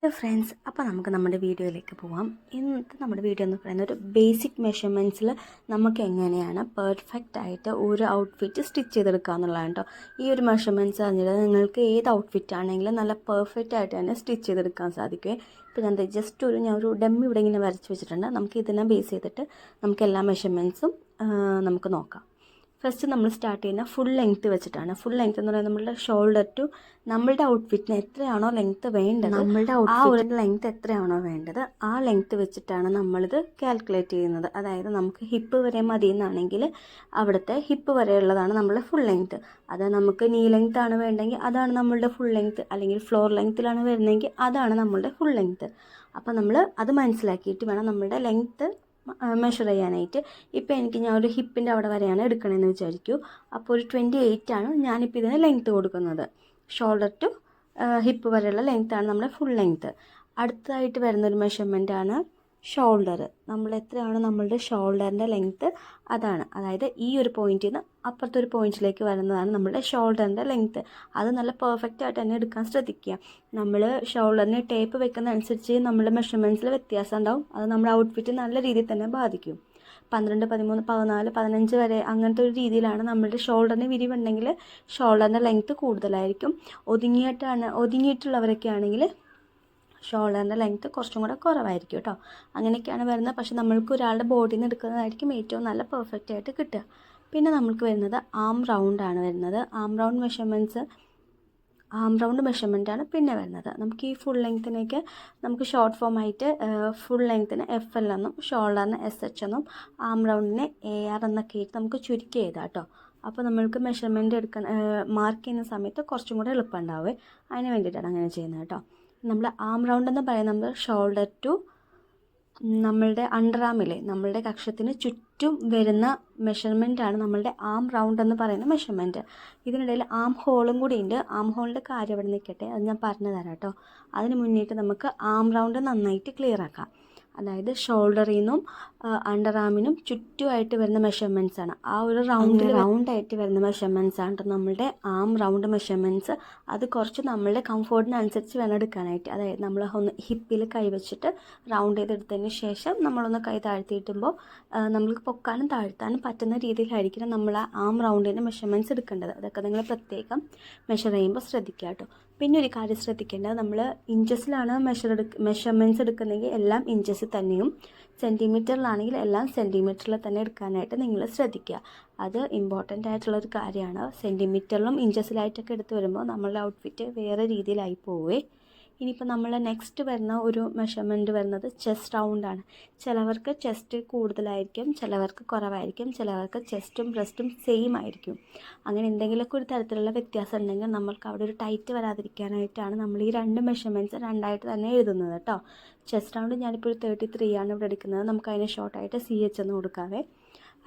Hello friends, അപ്പോൾ നമുക്ക് നമ്മുടെ വീഡിയോയിലേക്ക് പോകാം. ഇന്നത്തെ നമ്മുടെ വീഡിയോ എന്ന് പറയുന്നത് ഒരു ബേസിക് മെഷർമെൻറ്റ്സിൽ നമുക്ക് എങ്ങനെയാണ് പെർഫെക്റ്റ് ആയിട്ട് ഒരു ഔട്ട്ഫിറ്റ് സ്റ്റിച്ച് ചെയ്തെടുക്കുക എന്നുള്ളതാണ് കേട്ടോ. ഈ ഒരു മെഷർമെൻറ്റ്സ് അറിഞ്ഞിട്ട് നിങ്ങൾക്ക് ഏത് ഔട്ട്ഫിറ്റ് ആണെങ്കിലും നല്ല പെർഫെക്റ്റ് ആയിട്ട് തന്നെ സ്റ്റിച്ച് ചെയ്തെടുക്കാൻ സാധിക്കുമേ. ഇപ്പോൾ ഞാൻ ഒരു ഡമ്മി ഇവിടെ ഇങ്ങനെ വരച്ച് വെച്ചിട്ടുണ്ട്. നമുക്ക് ഇതിനെ ബേസ് ചെയ്തിട്ട് നമുക്ക് എല്ലാ മെഷർമെൻറ്റ്സും നമുക്ക് നോക്കാം. ഫസ്റ്റ് നമ്മൾ സ്റ്റാർട്ട് ചെയ്യുന്ന ഫുൾ ലെങ്ത്ത് വെച്ചിട്ടാണ്. ഫുൾ ലെങ്ത്ത് എന്ന് പറയുന്നത് നമ്മളുടെ ഷോൾഡർ ടു നമ്മളുടെ ഔട്ട്ഫിറ്റിന് എത്രയാണോ ലെങ്ത്ത് വേണ്ടത്, ആ ഒരു ലെങ്ത്ത് എത്രയാണോ വേണ്ടത് ആ ലെങ്ത്ത് വെച്ചിട്ടാണ് നമ്മളിത് കാൽക്കുലേറ്റ് ചെയ്യുന്നത്. അതായത് നമുക്ക് ഹിപ്പ് വരെ മതി എന്നാണെങ്കിൽ അവിടുത്തെ ഹിപ്പ് വരെയുള്ളതാണ് നമ്മളുടെ ഫുൾ ലെങ്ത്ത്. അത് നമുക്ക് നീ ലെങ്ത്ത് ആണ് വേണ്ടെങ്കിൽ അതാണ് നമ്മളുടെ ഫുൾ ലെങ്ത്ത്, അല്ലെങ്കിൽ ഫ്ലോർ ലെങ്ത്തിലാണ് വരുന്നതെങ്കിൽ അതാണ് നമ്മളുടെ ഫുൾ ലെങ്ത്ത്. അപ്പോൾ നമ്മൾ അത് മനസ്സിലാക്കിയിട്ട് വേണം നമ്മളുടെ ലെങ്ത്ത് മെഷർ ചെയ്യാനായിട്ട്. ഇപ്പോൾ ഞാൻ ഒരു ഹിപ്പിൻ്റെ അവിടെ വരെയാണ് എടുക്കണമെന്ന് വിചാരിക്കൂ. അപ്പോൾ ഒരു 28 ആണ് ഞാനിപ്പോൾ ഇതിന് ലെങ്ത്ത് കൊടുക്കുന്നത്. ഷോൾഡർ ടു ഹിപ്പ് വരെയുള്ള ലെങ്ത്താണ് നമ്മുടെ ഫുൾ ലെങ്ത്ത്. അടുത്തതായിട്ട് വരുന്നൊരു മെഷർമെൻറ്റാണ് ഷോൾഡർ. നമ്മൾ എത്രയാണ് നമ്മളുടെ ഷോൾഡറിൻ്റെ ലെങ്ത്ത് അതാണ്. അതായത് ഈ ഒരു പോയിന്റിൽ നിന്ന് അപ്പുറത്തെ ഒരു പോയിന്റിലേക്ക് വരുന്നതാണ് നമ്മളുടെ ഷോൾഡറിൻ്റെ ലെങ്ത്ത്. അത് നല്ല പെർഫെക്റ്റ് ആയിട്ട് തന്നെ എടുക്കാൻ ശ്രദ്ധിക്കുക. നമ്മൾ ഷോൾഡറിന് ടേപ്പ് വെക്കുന്ന അനുസരിച്ച് നമ്മുടെ മെഷർമെൻറ്റ്സിൽ വ്യത്യാസം ഉണ്ടാവും. അത് നമ്മുടെ ഔട്ട്ഫിറ്റ് നല്ല രീതിയിൽ തന്നെ ബാധിക്കും. 12, 13, 14, 15 വരെ അങ്ങനത്തെ ഒരു രീതിയിലാണ് നമ്മളുടെ ഷോൾഡറിന് വിരിവുണ്ടെങ്കിൽ ഷോൾഡറിൻ്റെ ലെങ്ത്ത് കൂടുതലായിരിക്കും. ഒതുങ്ങിയിട്ടുള്ളവരൊക്കെ ആണെങ്കിൽ ഷോൾഡറിൻ്റെ ലെങ്ത്ത് കുറച്ചും കൂടെ കുറവായിരിക്കും കേട്ടോ. അങ്ങനെയൊക്കെയാണ് വരുന്നത്. പക്ഷെ നമ്മൾക്ക് ഒരാളുടെ ബോഡിയിൽ നിന്ന് എടുക്കുന്നതായിരിക്കും ഏറ്റവും നല്ല പെർഫെക്റ്റ് ആയിട്ട് കിട്ടുക. പിന്നെ നമുക്ക് വരുന്നത് ആം റൗണ്ടാണ് വരുന്നത്. ആം റൗണ്ട് മെഷർമെൻറ്റാണ് പിന്നെ വരുന്നത്. നമുക്ക് ഈ ഫുൾ ലെങ്ത്തിനൊക്കെ നമുക്ക് ഷോർട്ട് ഫോം ആയിട്ട് ഫുൾ ലെങ്ത്തിന് FL എന്നും ഷോൾഡറിന് SH എന്നും ആം റൗണ്ടിന് AR എന്നൊക്കെ ആയിട്ട് നമുക്ക് ചുരുക്കി എഴുതാം കേട്ടോ. അപ്പോൾ നമ്മൾക്ക് മെഷർമെൻറ്റ് മാർക്ക് ചെയ്യുന്ന സമയത്ത് കുറച്ചും കൂടെ എളുപ്പം ഉണ്ടാവുമേ. അതിന് വേണ്ടിയിട്ടാണ് അങ്ങനെ ചെയ്യുന്നത് കേട്ടോ. നമ്മൾ ആം റൗണ്ട് എന്ന് പറയുന്നത് നമ്മൾ ഷോൾഡർ ടു നമ്മളുടെ അണ്ടർ ആമിലെ നമ്മളുടെ കക്ഷത്തിന് ചുറ്റും വരുന്ന മെഷർമെൻറ്റാണ് നമ്മളുടെ ആം റൗണ്ട് എന്ന് പറയുന്ന മെഷർമെൻറ്റ്. ഇതിനിടയിൽ ആം ഹോളും കൂടി ഉണ്ട്. ആം ഹോളിൻ്റെ കാര്യം അവിടെ നിൽക്കട്ടെ, അത് ഞാൻ പറഞ്ഞു തരാം കേട്ടോ. അതിന് മുന്നിട്ട് നമുക്ക് ആം റൗണ്ട് നന്നായിട്ട് ക്ലിയർ ആക്കാം. അതായത് ഷോൾഡറിൽ നിന്നും അണ്ടർ ആമിനും ചുറ്റുമായിട്ട് വരുന്ന മെഷർമെൻറ്റ്സാണ്. ആ ഒരു റൗണ്ടായിട്ട് വരുന്ന മെഷർമെൻറ്റ്സാണ് നമ്മളുടെ ആം റൗണ്ട് മെഷർമെൻറ്റ്സ്. അത് കുറച്ച് നമ്മളുടെ കംഫോർട്ടിനനുസരിച്ച് വേണം എടുക്കാനായിട്ട്. അതായത് നമ്മൾ ഒന്ന് ഹിപ്പിൽ കൈവച്ചിട്ട് റൗണ്ട് ചെയ്തെടുത്തതിന് ശേഷം നമ്മളൊന്ന് കൈ താഴ്ത്തിയിട്ടുമ്പോൾ നമ്മൾക്ക് പൊക്കാനും താഴ്ത്താനും പറ്റുന്ന രീതിയിലായിരിക്കണം നമ്മൾ ആ ആം റൗണ്ടിൻ്റെ മെഷർമെൻറ്റ്സ് എടുക്കേണ്ടത്. അതൊക്കെ നിങ്ങൾ പ്രത്യേകം മെഷർ ചെയ്യുമ്പോൾ ശ്രദ്ധിക്കുക കേട്ടോ. പിന്നെ ഒരു കാര്യം ശ്രദ്ധിക്കേണ്ടത്, നമ്മൾ ഇഞ്ചസിലാണ് മെഷർമെൻറ്റ്സ് എടുക്കുന്നതെങ്കിൽ എല്ലാം ഇഞ്ചസിൽ തന്നെയും, സെൻറ്റിമീറ്ററിലാണെങ്കിൽ എല്ലാം സെൻറ്റിമീറ്ററിൽ തന്നെ എടുക്കാനായിട്ട് നിങ്ങൾ ശ്രദ്ധിക്കുക. അത് ഇമ്പോർട്ടൻ്റ് ആയിട്ടുള്ളൊരു കാര്യമാണ്. സെൻറ്റിമീറ്ററിലും ഇഞ്ചസിലായിട്ടൊക്കെ എടുത്ത് വരുമ്പോൾ നമ്മളുടെ ഔട്ട്ഫിറ്റ് വേറെ രീതിയിലായി പോവേ. ഇനിയിപ്പോൾ നമ്മൾ നെക്സ്റ്റ് വരുന്ന ഒരു മെഷർമെൻറ്റ് വരുന്നത് ചെസ്റ്റ് റൗണ്ടാണ്. ചിലവർക്ക് ചെസ്റ്റ് കൂടുതലായിരിക്കും, ചിലവർക്ക് കുറവായിരിക്കും, ചിലവർക്ക് ചെസ്റ്റും ബ്രസ്റ്റും സെയിം ആയിരിക്കും. അങ്ങനെ എന്തെങ്കിലുമൊക്കെ ഒരു തരത്തിലുള്ള വ്യത്യാസം ഉണ്ടെങ്കിൽ നമ്മൾക്ക് അവിടെ ഒരു ടൈറ്റ് വരാതിരിക്കാനായിട്ടാണ് നമ്മൾ ഈ രണ്ട് മെഷർമെൻറ്റ്സ് രണ്ടായിട്ട് തന്നെ എഴുതുന്നത് കേട്ടോ. ചെസ്റ്റ് റൗണ്ട് ഞാനിപ്പോൾ ഒരു 33 ആണ് ഇവിടെ എടുക്കുന്നത്. നമുക്ക് അതിന് ഷോർട്ടായിട്ട് CH എന്ന് കൊടുക്കാവേ.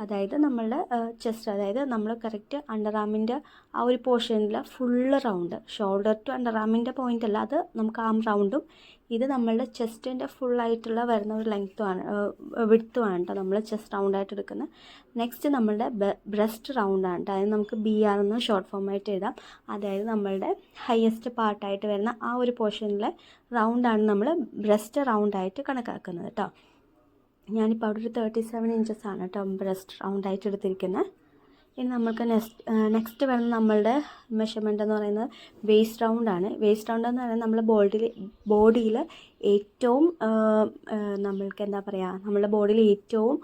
അതായത് നമ്മളുടെ ചെസ്റ്റ്, അതായത് നമ്മൾ കറക്റ്റ് അണ്ടർ ആമിൻ്റെ ആ ഒരു പോർഷനിൽ full round, shoulder to under ആമിൻ്റെ പോയിൻ്റ് അല്ല, അത് നമുക്ക് ആം റൗണ്ടും. ഇത് നമ്മളുടെ ചെസ്റ്റിൻ്റെ ഫുള്ളായിട്ടുള്ള വരുന്ന ഒരു വിഡ്ത്തുമാണ് കേട്ടോ നമ്മൾ ചെസ്റ്റ് റൗണ്ടായിട്ട് എടുക്കുന്നത്. നെക്സ്റ്റ് നമ്മളുടെ ബ്രസ്റ്റ് റൗണ്ടാണ് കേട്ടോ. അതായത് നമുക്ക് BR എന്ന് ഷോർട്ട് ഫോമായിട്ട് എഴുതാം. അതായത് നമ്മളുടെ ഹയസ്റ്റ് പാർട്ടായിട്ട് വരുന്ന ആ ഒരു പോർഷനിലെ റൗണ്ടാണ് നമ്മൾ ബ്രസ്റ്റ് റൗണ്ടായിട്ട് കണക്കാക്കുന്നത് കേട്ടോ. ഞാനിപ്പോൾ അവിടെ ഒരു 37 ഇഞ്ചസാണ് കേട്ടോ ബ്രസ്റ്റ് റൗണ്ടായിട്ട് എടുത്തിരിക്കുന്നത്. ഇനി നമുക്ക് നെക്സ്റ്റ് വരുന്ന നമ്മളുടെ മെഷർമെൻ്റ് എന്ന് പറയുന്നത് വേസ്റ്റ് റൗണ്ടാണ്. വേസ്റ്റ് റൗണ്ട് എന്ന് പറയുന്നത് നമ്മൾ ബോഡിയിൽ ഏറ്റവും നമ്മൾക്ക് എന്താ പറയുക, നമ്മളുടെ ബോഡിയിൽ ഏറ്റവും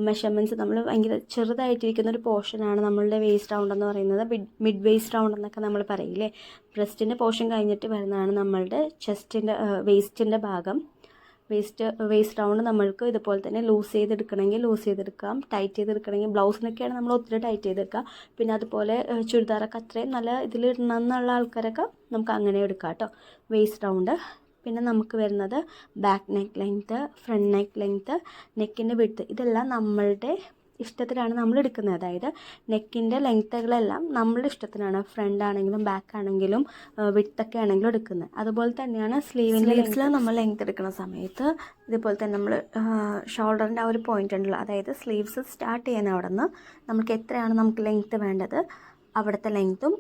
മെഷർമെൻറ്റ്സ് നമ്മൾ ഭയങ്കര ചെറുതായിട്ടിരിക്കുന്ന ഒരു പോർഷനാണ് നമ്മളുടെ വേസ്റ്റ് റൗണ്ട് എന്ന് പറയുന്നത്. മിഡ് വേസ്റ്റ് റൗണ്ട് എന്നൊക്കെ നമ്മൾ പറയില്ലേ. ബ്രസ്റ്റിൻ്റെ പോർഷൻ കഴിഞ്ഞിട്ട് വരുന്നതാണ് നമ്മളുടെ വേസ്റ്റിൻ്റെ ഭാഗം. വേസ്റ്റ് റൗണ്ട് നമ്മൾക്ക് ഇതുപോലെ തന്നെ ലൂസ് ചെയ്തെടുക്കാം, ടൈറ്റ് ചെയ്തെടുക്കണമെങ്കിൽ ബ്ലൗസിനൊക്കെയാണ് നമ്മൾ ഒത്തിരി ടൈറ്റ് ചെയ്തെടുക്കുക. പിന്നെ അതുപോലെ ചുരിദാറൊക്കെ അത്രയും നല്ല ഇതിലിടണം എന്നുള്ള ആൾക്കാരൊക്കെ നമുക്ക് അങ്ങനെ എടുക്കാം കേട്ടോ വേസ്റ്റ് റൗണ്ട്. പിന്നെ നമുക്ക് വരുന്നത് back neck length, front neck length, നെക്കിൻ്റെ വിഡ്ത്ത്, ഇതെല്ലാം നമ്മളുടെ ഇഷ്ടത്തിനാണ് നമ്മൾ എടുക്കുന്നത്. അതായത് നെക്കിൻ്റെ ലെങ്ത്തുകളെല്ലാം നമ്മളുടെ ഇഷ്ടത്തിനാണ്. ഫ്രണ്ട് ആണെങ്കിലും ബാക്ക് ആണെങ്കിലും വിഡ്ത്തൊക്കെ ആണെങ്കിലും എടുക്കുന്നത്. അതുപോലെ തന്നെയാണ് സ്ലീവ്സിൽ നമ്മൾ ലെങ്ത്ത് എടുക്കുന്ന സമയത്ത് ഇതുപോലെ തന്നെ നമ്മൾ ഷോൾഡറിൻ്റെ ആ ഒരു പോയിൻ്റ് ഉണ്ടല്ലോ, അതായത് സ്ലീവ്സ് സ്റ്റാർട്ട് ചെയ്യുന്ന അവിടെ നിന്ന് നമുക്ക് എത്രയാണ് നമുക്ക് ലെങ്ത്ത് വേണ്ടത് അവിടുത്തെ ലെങ്ത്തും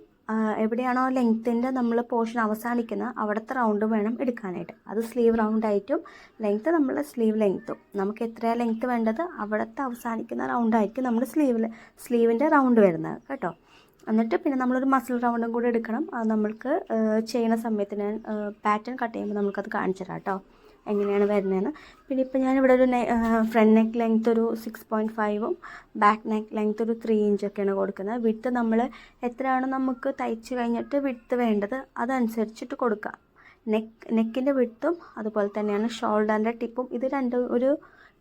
എവിടെയാണോ ലെങ്ത്തിൻ്റെ നമ്മൾ പോർഷൻ അവസാനിക്കുന്നത് അവിടുത്തെ റൗണ്ട് വേണം എടുക്കാനായിട്ട്. അത് സ്ലീവ് റൗണ്ടായിട്ടും ലെങ്ത്ത് നമ്മൾ സ്ലീവ് ലെങ്ത്തും നമുക്ക് എത്രയാണ് ലെങ്ത്ത് വേണ്ടത് അവിടുത്തെ അവസാനിക്കുന്ന റൗണ്ടായിരിക്കും നമ്മൾ സ്ലീവിൻ്റെ റൗണ്ട് വരുന്നത് കേട്ടോ. എന്നിട്ട് പിന്നെ നമ്മളൊരു മസിൽ റൗണ്ടും കൂടി എടുക്കണം. അത് നമ്മൾക്ക് ചെയ്യുന്ന സമയത്ത് ഞാൻ പാറ്റേൺ കട്ട് ചെയ്യുമ്പോൾ നമുക്കത് കാണിച്ചു തരാം കേട്ടോ എങ്ങനെയാണ് വരുന്നതെന്ന്. പിന്നെ ഇപ്പോൾ ഞാനിവിടെ ഒരു ഫ്രണ്ട് നെക്ക് ലെങ്ത്ത് ഒരു 6.5ഉം ബാക്ക് നെക്ക് ലെങ്ത്ത് ഒരു 3 ഇഞ്ചൊക്കെയാണ് കൊടുക്കുന്നത്. വിഡ്ത്ത് നമ്മൾ എത്രയാണോ നമുക്ക് തയ്ച്ച് കഴിഞ്ഞിട്ട് വിഡ്ത്ത് വേണ്ടത് അതനുസരിച്ചിട്ട് കൊടുക്കുക. നെക്കിൻ്റെ വിഡ്ത്തും അതുപോലെ തന്നെയാണ് ഷോൾഡറിൻ്റെ ടിപ്പും ഇത് രണ്ടും ഒരു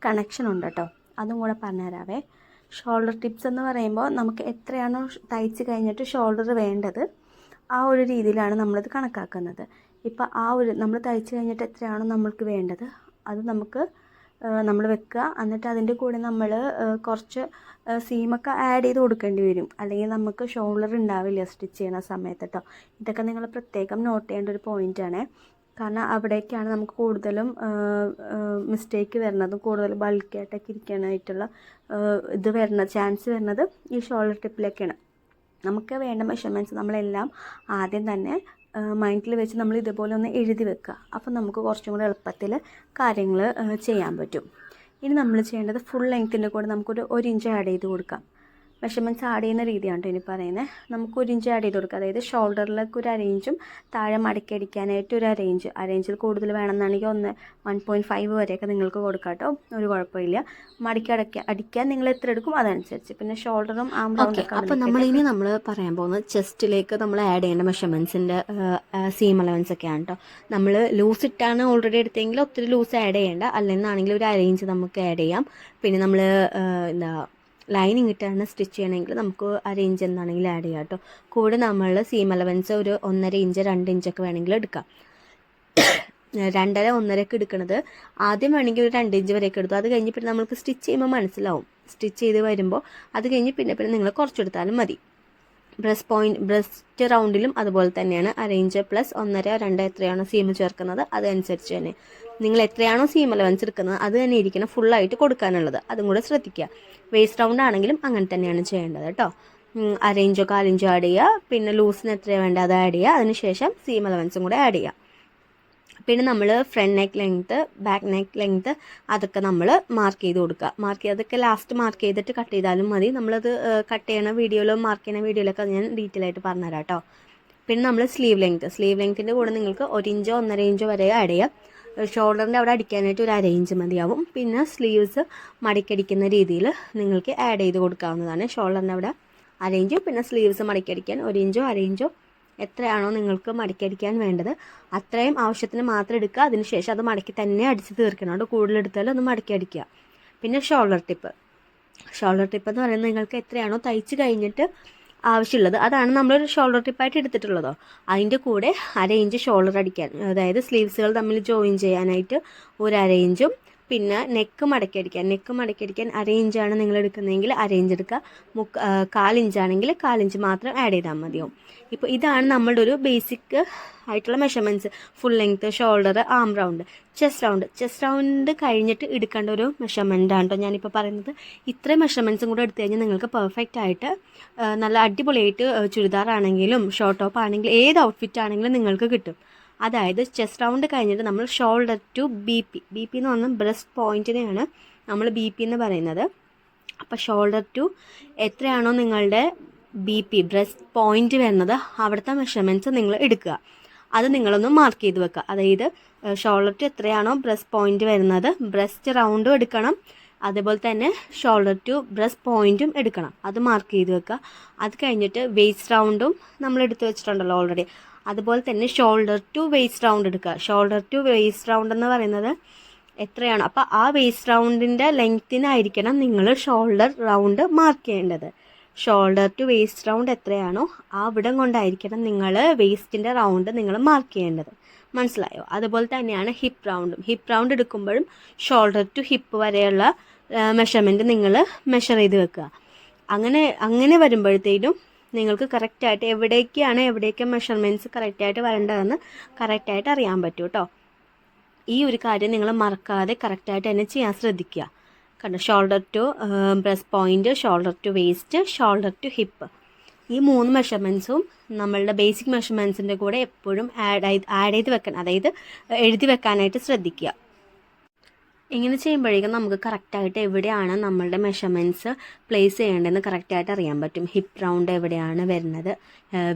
കണക്ഷൻ ഉണ്ട് കേട്ടോ, അതും കൂടെ പറഞ്ഞുതരാവേ. ഷോൾഡർ ടിപ്സ് എന്ന് പറയുമ്പോൾ നമുക്ക് എത്രയാണോ തയ്ച്ച് കഴിഞ്ഞിട്ട് ഷോൾഡർ വേണ്ടത് ആ ഒരു രീതിയിലാണ് നമ്മളിത് കണക്കാക്കുന്നത്. ഇപ്പോൾ നമ്മൾ തയ്ച്ച് കഴിഞ്ഞിട്ട് എത്രയാണോ നമ്മൾക്ക് വേണ്ടത് അത് നമുക്ക് നമ്മൾ വെക്കുക. എന്നിട്ട് അതിൻ്റെ കൂടെ നമ്മൾ കുറച്ച് സീമൊക്കെ ആഡ് ചെയ്ത് കൊടുക്കേണ്ടി വരും, അല്ലെങ്കിൽ നമുക്ക് ഷോൾഡർ ഉണ്ടാവില്ല സ്റ്റിച്ച് ചെയ്യുന്ന സമയത്ത് കേട്ടോ. ഇതൊക്കെ നിങ്ങൾ പ്രത്യേകം നോട്ട് ചെയ്യേണ്ട ഒരു പോയിൻ്റാണ്. കാരണം അവിടേക്കാണ് നമുക്ക് കൂടുതലും മിസ്റ്റേക്ക് വരുന്നതും കൂടുതൽ ബൾക്കായിട്ടൊക്കെ ഇരിക്കാനായിട്ടുള്ള ഇത് ചാൻസ് വരുന്നത് ഈ ഷോൾഡർ ടിപ്പിലൊക്കെയാണ്. നമുക്ക് വേണ്ട മെഷർമെൻറ്റ്സ് നമ്മളെല്ലാം ആദ്യം തന്നെ മൈൻഡിൽ വെച്ച് നമ്മൾ ഇതുപോലെ ഒന്ന് എഴുതി വെക്കുക. അപ്പോൾ നമുക്ക് കുറച്ചും കൂടി എളുപ്പത്തിൽ കാര്യങ്ങൾ ചെയ്യാൻ പറ്റും. ഇനി നമ്മൾ ചെയ്യേണ്ടത് ഫുൾ ലെങ്ത്തിൻ്റെ കൂടെ നമുക്കൊരു 1 ഇഞ്ച് ആഡ് ചെയ്ത് കൊടുക്കാം. മെഷർമെൻറ്റ്സ് ആഡ് ചെയ്യുന്ന രീതിയാണ് കേട്ടോ ഇനി പറയുന്നത്. നമുക്ക് 1 ഇഞ്ച് ആഡ് ചെയ്ത് കൊടുക്കുക. അതായത് ഷോൾഡറിലേക്ക് ഒരു അരയിഞ്ചും താഴെ മടക്കി അടിക്കാനായിട്ട് ഒരു അരയിഞ്ചിൽ കൂടുതൽ വേണമെന്നാണെങ്കിൽ 1.5 വരെയൊക്കെ നിങ്ങൾക്ക് കൊടുക്കാം കേട്ടോ, ഒരു കുഴപ്പമില്ല. മടക്കി അടിക്കാൻ നിങ്ങൾ എത്ര എടുക്കും അതനുസരിച്ച്. പിന്നെ ഷോൾഡറും ആം റൗണ്ടൊക്കെ. അപ്പോൾ നമ്മൾ പറയാൻ പോകുന്നത് ചെസ്റ്റിലേക്ക് നമ്മൾ ആഡ് ചെയ്യേണ്ട മെഷർമെൻറ്റ്സിൻ്റെ സീം അലവൻസ് ഒക്കെയാണ് കേട്ടോ. നമ്മൾ ലൂസ് ഇട്ടാണ് ഓൾറെഡി എടുത്തെങ്കിൽ ഒത്തിരി ലൂസ് ആഡ് ചെയ്യേണ്ട, അല്ലെന്നാണെങ്കിൽ ഒരു അരയിഞ്ച് നമുക്ക് ആഡ് ചെയ്യാം. പിന്നെ നമ്മൾ ലൈനിങ് ഇട്ടാണ് സ്റ്റിച്ച് ചെയ്യണമെങ്കിൽ നമുക്ക് 1 ഇഞ്ച് എന്നാണെങ്കിൽ ആഡ് ചെയ്യാം കേട്ടോ. കൂടെ നമ്മൾ സീം അലവൻസ് ഒരു 1.5 ഇഞ്ച് 2 ഇഞ്ചൊക്കെ വേണമെങ്കിൽ എടുക്കാം. 2.5 1.5 എടുക്കുന്നത് ആദ്യം വേണമെങ്കിൽ ഒരു 2 ഇഞ്ച് വരെയൊക്കെ എടുത്തു. അത് കഴിഞ്ഞ് പിന്നെ നമുക്ക് സ്റ്റിച്ച് ചെയ്യുമ്പോൾ മനസ്സിലാവും. സ്റ്റിച്ച് ചെയ്ത് വരുമ്പോൾ അത് കഴിഞ്ഞ് പിന്നെ നിങ്ങൾ കുറച്ചെടുത്താലും മതി. ബ്രസ്റ്റ് റൗണ്ടിലും അതുപോലെ തന്നെയാണ് 1 ഇഞ്ച് പ്ലസ് 1.5 2 എത്രയാണോ സീം ചേർക്കുന്നത് അതനുസരിച്ച് തന്നെ നിങ്ങൾ എത്രയാണോ സീം അലവൻസ് എടുക്കുന്നത് അത് തന്നെ ഇരിക്കണം ഫുള്ളായിട്ട് കൊടുക്കാനുള്ളത്. അതും കൂടെ ശ്രദ്ധിക്കുക. വേസ്റ്റ് റൗണ്ട് ആണെങ്കിലും അങ്ങനെ തന്നെയാണ് ചെയ്യേണ്ടത് കേട്ടോ. 1/2 ഇഞ്ചോ 1/4 ഇഞ്ചോ ആഡ് ചെയ്യുക. പിന്നെ ലൂസിന് എത്രയാണ് വേണ്ടത് അത് ആഡ് ചെയ്യുക. അതിനുശേഷം സീം അലവൻസും കൂടെ ആഡ് ചെയ്യുക. പിന്നെ നമ്മൾ front neck length back neck length അതൊക്കെ നമ്മൾ മാർക്ക് ചെയ്ത് കൊടുക്കുക. അതൊക്കെ ലാസ്റ്റ് മാർക്ക് ചെയ്തിട്ട് കട്ട് ചെയ്താലും മതി. നമ്മളത് കട്ട് ചെയ്യണ വീഡിയോയിലോ മാർക്ക് ചെയ്യണ വീഡിയോയിലൊക്കെ ഞാൻ ഡീറ്റെയിൽ ആയിട്ട് പറഞ്ഞുതരാം കേട്ടോ. പിന്നെ നമ്മൾ സ്ലീവ് ലെങ്ത്തിൻ്റെ കൂടെ നിങ്ങൾക്ക് 1 ഇഞ്ചോ 1.5 ഇഞ്ചോ വരെ ആഡ് ചെയ്യാം. ഷോൾഡറിൻ്റെ അവിടെ അടിക്കാനായിട്ട് ഒരു 1/2 ഇഞ്ച് മതിയാവും. പിന്നെ സ്ലീവ്സ് മടക്കടിക്കുന്ന രീതിയിൽ നിങ്ങൾക്ക് ആഡ് ചെയ്ത് കൊടുക്കാവുന്നതാണ്. ഷോൾഡറിൻ്റെ അവിടെ 1/2 ഇഞ്ചും പിന്നെ സ്ലീവ്സ് മടക്കടിക്കാൻ 1 ഇഞ്ചോ 1/2 ഇഞ്ചോ എത്രയാണോ നിങ്ങൾക്ക് മടക്കടിക്കാൻ വേണ്ടത് അത്രയും ആവശ്യത്തിന് മാത്രം എടുക്കുക. അതിനുശേഷം അത് മടക്കി തന്നെ അടിച്ച് തീർക്കണം. അത് കൂടുതലെടുത്താലും ഒന്ന് മടക്കി അടിക്കുക. പിന്നെ ഷോൾഡർ ടിപ്പ് എന്ന് പറയുന്നത് നിങ്ങൾക്ക് എത്രയാണോ തയ്ച്ച് കഴിഞ്ഞിട്ട് ആവശ്യമുള്ളത് അതാണ് നമ്മൾ ഷോൾഡർ ടിപ്പായിട്ട് എടുത്തിട്ടുള്ളതോ അതിൻ്റെ കൂടെ 1/2 ഇഞ്ച് ഷോൾഡർ അടിക്കാൻ, അതായത് സ്ലീവ്സുകൾ തമ്മിൽ ജോയിൻ ചെയ്യാനായിട്ട് ഒരു 1/2 ഇഞ്ചും പിന്നെ നെക്ക് മടക്കി അടിക്കാൻ 1/2 ഇഞ്ചാണ് നിങ്ങൾ എടുക്കുന്നതെങ്കിൽ 1/2 ഇഞ്ച് എടുക്കുക. 1/4 ഇഞ്ചാണെങ്കിൽ 1/4 ഇഞ്ച് മാത്രം ആഡ് ചെയ്താൽ മതിയാവും. ഇപ്പോൾ ഇതാണ് നമ്മളുടെ ഒരു ബേസിക് ആയിട്ടുള്ള മെഷർമെൻറ്റ്സ്. ഫുൾ ലെങ്ത്ത്, ഷോൾഡർ, ആം റൗണ്ട്, ചെസ്റ്റ് റൗണ്ട് കഴിഞ്ഞിട്ട് എടുക്കേണ്ട ഒരു മെഷർമെൻ്റ് ആണ് കേട്ടോ ഞാനിപ്പോൾ പറയുന്നത്. ഇത്രയും മെഷർമെൻറ്റ്സും കൂടെ എടുത്തു കഴിഞ്ഞാൽ നിങ്ങൾക്ക് പെർഫെക്റ്റ് ആയിട്ട് നല്ല അടിപൊളിയായിട്ട് ചുരിദാർ ആണെങ്കിലും ഷോർട്ട് ടോപ്പ് ആണെങ്കിലും ഏത് ഔട്ട്ഫിറ്റ് ആണെങ്കിലും നിങ്ങൾക്ക് കിട്ടും. അതായത് ചെസ്റ്റ് റൗണ്ട് കഴിഞ്ഞിട്ട് നമ്മൾ ഷോൾഡർ ടു ബി പി എന്ന് പറഞ്ഞാൽ ബ്രസ്റ്റ് പോയിൻറ്റിനെയാണ് നമ്മൾ BP എന്ന് പറയുന്നത്. അപ്പോൾ ഷോൾഡർ ടു എത്രയാണോ നിങ്ങളുടെ BP ബ്രസ്റ്റ് പോയിൻറ്റ് വരുന്നത് അവിടുത്തെ മെഷർമെൻറ്റ്സ് നിങ്ങൾ എടുക്കുക. അത് നിങ്ങളൊന്ന് മാർക്ക് ചെയ്ത് വെക്കുക. അതായത് ഷോൾഡർ ടു എത്രയാണോ ബ്രസ്റ്റ് പോയിൻറ്റ് വരുന്നത് ബ്രസ്റ്റ് റൗണ്ടും എടുക്കണം, അതേപോലെ തന്നെ ഷോൾഡർ ടു ബ്രസ്റ്റ് പോയിൻറ്റും എടുക്കണം. അത് മാർക്ക് ചെയ്ത് വെക്കുക. അത് കഴിഞ്ഞിട്ട് വേസ്റ്റ് റൗണ്ടും നമ്മൾ എടുത്ത് വെച്ചിട്ടുണ്ടല്ലോ ഓൾറെഡി. അതുപോലെ തന്നെ ഷോൾഡർ ടു വേസ്റ്റ് റൗണ്ട് എടുക്കുക. ഷോൾഡർ ടു വേസ്റ്റ് റൗണ്ട് എന്ന് പറയുന്നത് എത്രയാണ്, അപ്പോൾ ആ വേസ്റ്റ് റൗണ്ടിൻ്റെ ലെങ്ത്തിനായിരിക്കണം നിങ്ങൾ ഷോൾഡർ റൗണ്ട് മാർക്ക് ചെയ്യേണ്ടത്. ഷോൾഡർ ടു വേസ്റ്റ് റൗണ്ട് എത്രയാണോ ആ ഇവിടം കൊണ്ടായിരിക്കണം നിങ്ങൾ വേസ്റ്റിൻ്റെ റൗണ്ട് നിങ്ങൾ മാർക്ക് ചെയ്യേണ്ടത്. മനസ്സിലായോ? അതുപോലെ തന്നെയാണ് ഹിപ്പ് റൗണ്ട് എടുക്കുമ്പോഴും ഷോൾഡർ ടു ഹിപ്പ് വരെയുള്ള മെഷർമെൻറ്റ് നിങ്ങൾ മെഷർ ചെയ്ത് വെക്കുക. അങ്ങനെ വരുമ്പോഴത്തേനും നിങ്ങൾക്ക് കറക്റ്റായിട്ട് എവിടേക്ക് മെഷർമെൻറ്റ്സ് കറക്റ്റായിട്ട് വരേണ്ടതെന്ന് കറക്റ്റായിട്ട് അറിയാൻ പറ്റും കേട്ടോ. ഈ ഒരു കാര്യം നിങ്ങൾ മറക്കാതെ കറക്റ്റായിട്ട് തന്നെ ചെയ്യാൻ ശ്രദ്ധിക്കുക. കണ്ടോ, shoulder to breast point, shoulder to waist, shoulder to hip. ഈ 3 മെഷർമെൻറ്റ്സും നമ്മളുടെ ബേസിക് മെഷർമെൻറ്റ്സിൻ്റെ കൂടെ എപ്പോഴും ആഡ് ചെയ്ത് വെക്കാൻ, അതായത് എഴുതി വെക്കാനായിട്ട് ശ്രദ്ധിക്കുക. ഇങ്ങനെ ചെയ്യുമ്പോഴേക്കും നമുക്ക് കറക്റ്റായിട്ട് എവിടെയാണ് നമ്മളുടെ മെഷർമെൻറ്റ്സ് പ്ലേസ് ചെയ്യേണ്ടതെന്ന് കറക്റ്റായിട്ട് അറിയാൻ പറ്റും. ഹിപ്പ് റൗണ്ട് എവിടെയാണ് വരുന്നത്,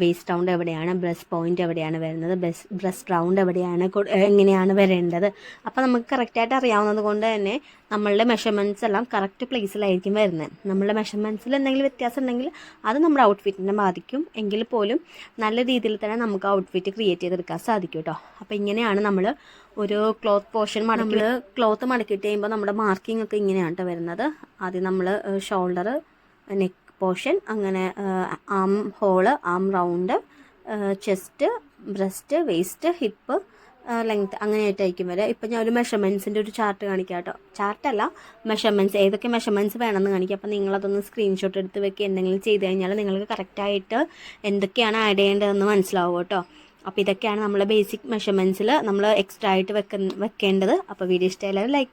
വേസ്റ്റ് റൗണ്ട് എവിടെയാണ്, ബ്രസ്റ്റ് പോയിൻ്റ് എവിടെയാണ് വരുന്നത്, ബ്രസ്റ്റ് റൗണ്ട് എവിടെയാണ്, എങ്ങനെയാണ് വരേണ്ടത്. അപ്പോൾ നമുക്ക് കറക്റ്റായിട്ട് അറിയാവുന്നത് കൊണ്ട് തന്നെ നമ്മളുടെ മെഷർമെൻറ്റ്സ് എല്ലാം കറക്റ്റ് പ്ലേസിലായിരിക്കും വരുന്നത്. നമ്മളുടെ മെഷർമെൻറ്റ്സിൽ എന്തെങ്കിലും വ്യത്യാസം ഉണ്ടെങ്കിൽ അത് നമ്മുടെ ഔട്ട്ഫിറ്റിനെ ബാധിക്കും. എങ്കിൽ പോലും നല്ല രീതിയിൽ തന്നെ നമുക്ക് ഔട്ട്ഫിറ്റ് ക്രിയേറ്റ് ചെയ്തെടുക്കാൻ സാധിക്കും കേട്ടോ. അപ്പോൾ ഇങ്ങനെയാണ് നമ്മൾ ഒരു ക്ലോത്ത് പോർഷൻ ക്ലോത്ത് മടക്കിയിട്ട് കഴിയുമ്പോൾ നമ്മുടെ മാർക്കിംഗ് ഒക്കെ ഇങ്ങനെയാണ് കേട്ടോ വരുന്നത്. ആദ്യം നമ്മൾ ഷോൾഡർ, നെക്ക് പോർഷൻ, അങ്ങനെ arm hole, arm round, chest, breast, waist, hip, length അങ്ങനെയായിട്ടായിരിക്കും വരിക. ഇപ്പം ഞാൻ ഒരു മെഷർമെൻറ്റ്സിൻ്റെ ഒരു ചാർട്ട് കാണിക്കാം കേട്ടോ. ചാർട്ടല്ല, മെഷർമെൻറ്റ്സ്, ഏതൊക്കെ മെഷർമെൻറ്റ്സ് വേണമെന്ന് കാണിക്കാം. അപ്പോൾ നിങ്ങളതൊന്ന് സ്ക്രീൻഷോട്ട് എടുത്ത് വെക്കുക. എന്തെങ്കിലും ചെയ്ത് കഴിഞ്ഞാൽ നിങ്ങൾക്ക് കറക്റ്റായിട്ട് എന്തൊക്കെയാണ് ആഡ് ചെയ്യേണ്ടതെന്ന് മനസ്സിലാവും കേട്ടോ. അപ്പോൾ ഇതൊക്കെയാണ് നമ്മളെ ബേസിക് മെഷർമെൻറ്റ്സിൽ നമ്മൾ എക്സ്ട്രാ ആയിട്ട് വെക്കേണ്ടത്. അപ്പോൾ വീഡിയോ ഇഷ്ടമായാലും ലൈക്ക്